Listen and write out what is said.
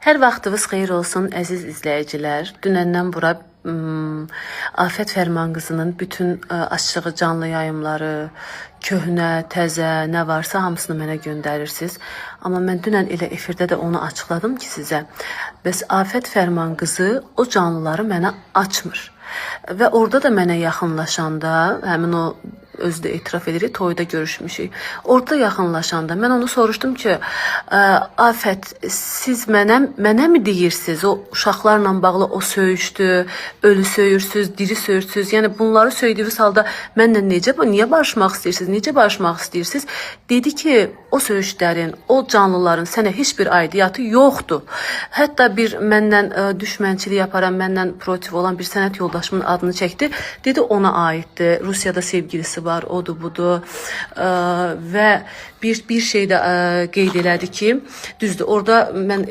Hər vaxtınız xeyir olsun əziz izləyicilər. Dünəndən bura Afət Fərman qızının bütün açığı canlı yayımları, köhnə, təzə, nə varsa hamısını mənə göndərirsiniz. Amma mən dünən elə efirdə də onu açıqladım ki sizə. Bəs Afət Fərman qızı o canlıları mənə açmır. Və orada da mənə yaxınlaşanda, həmin o özü də etiraf edirik, toyda görüşmüşük. Orada yaxınlaşanda mən onu soruşdum ki, Afət, siz mənə mi deyirsiniz? O uşaqlarla bağlı o söyüşdü, ölü söyürsüz, diri söyürsüz. Yəni bunları söydüyünüz halda mənlə niyə barışmaq istəyirsiniz? Necə barışmaq istəyirsiniz? Dedi ki, o söyüşlərin, o canlıların sənə heç bir aidiyyatı yoxdur. Hətta bir məndən düşmənçilik yaparan, məndən protiv olan bir sənət yoldaşımın adını çəkdi. Dedi ona aiddir. Rusiyada sevgilisi var, odur budur. Və bir şey də qeyd elədi ki, düzdür, orada mən